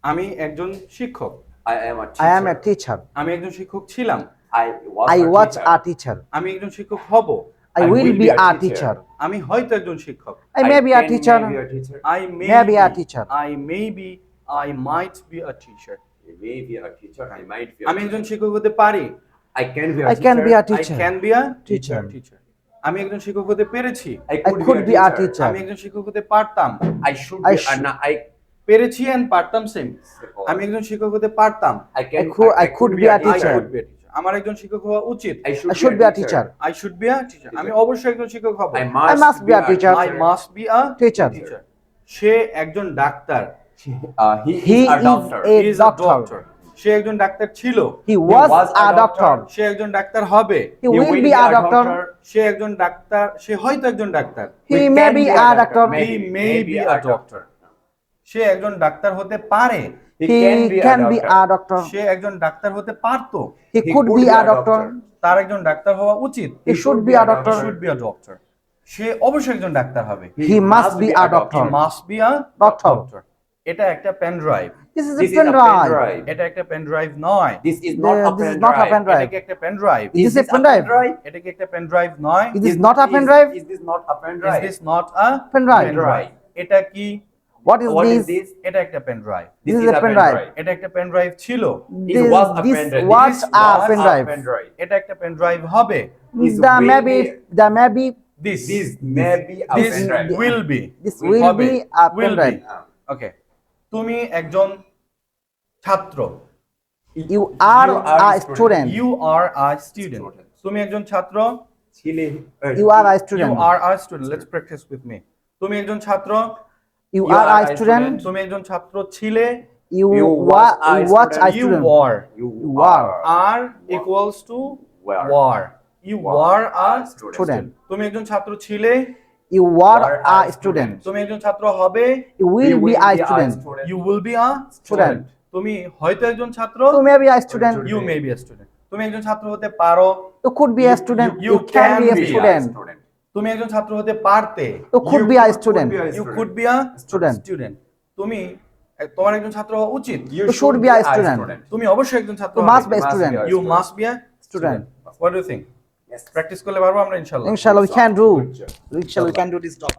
আমি একজন শিক্ষক। I am a I am a teacher. teacher. আমি একজন শিক্ষক ছিলাম। I was I a was teacher. a teacher. আমি একজন শিক্ষক হব। I will be a teacher. আমি হয়তো একজন শিক্ষক। I may be a can teacher. May be a teacher. I may Maybe a teacher. I might be a teacher. I may be a teacher. I might be a আমি একজন teacher. শিক্ষক হতে পারি। I can be a I teacher. can be a I teacher. can be a Teacher. teacher. আমি একজন শিক্ষক হতে পেরেছি। I I could be a teacher. আমি একজন শিক্ষক হতে পারতাম। I should I be should- no, I পেরেছি and পারতাম সেম। আমি একজন শিক্ষক হতে পারতাম। I could be a I teacher. could be a teacher. আমার একজন শিক্ষক হওয়া উচিত। I should be a teacher. I should be a teacher. আমি অবশ্যই একজন শিক্ষক হব। I I must be a teacher. I must be a Teacher. সে একজন doctor. He He is a is doctor. a He is a doctor. doctor. সে একজন doctor ছিল। He was a doctor. সে একজন doctor হবে। He will be a doctor. সে একজন doctor, সে হয়তো একজন doctor. He may be a doctor. He may be a doctor. সে একজন doctor হতে পারে। He can be a doctor. সে একজন ডাক্তার হতে পারতো। He could be a doctor. তার একজন ডাক্তার হওয়া উচিত। He should be a He doctor. should be a doctor. সে অবশ্যই একজন ডাক্তার হবে। He must be a He doctor. must be a Doctor. এটা একটা pen drive. This is a This is pen a pen drive. drive. এটা একটা pen drive নয়। This is not a This pen is not a pen drive. এটা drive. কি একটা pen drive? Is this a pen drive? এটা কি একটা pen drive নয়? Is this not a pen drive? Is this not a pen Is drive? this not a Pen drive. pen drive? এটা কি? What is What is this? this? এটা একটা pen drive. This is a pen drive. এটা একটা pen drive ছিল। It This was a this pen drive. was This a was pen a drive. pen drive. এটা একটা pen drive হবে। This There will may be This This may be a this pen drive. will be this will হবে। be a pen Will be. drive. ওকে, তুমি একজন ছাত্র। You are are a a student. You are a student. তুমি একজন ছাত্র। You are a You student. are a student. Let's practice with me. তুমি একজন ছাত্র। You You are are a a student. student. তুমি একজন ছাত্র ছিলে। You You were was a you watch a student. You student. were. You are. Are equals to Were. were. You were a Student. তুমি একজন ছাত্র ছিলে। You were Were a a student. তুমি একজন ছাত্র হবে। You will be a student. You will be a Student. তুমি হয়তো একজন ছাত্র। You may be a student. You may be a student. তুমি একজন ছাত্র হতে পারো। You could be a student. you You can be a be a student. তুমি একজন ছাত্র হতে পারতে। You could be a student. You could be a Student. তুমি তোমার একজন ছাত্র হওয়া উচিত। You should be a student. তুমি অবশ্যই একজন ছাত্র You হবে। must be a student. You must be a Student. What do you think? Yes. Practice করলে পারবো আমরা ইনশাআল্লাহ। Inshallah, we can do. Good job. Inshallah, we can do this job.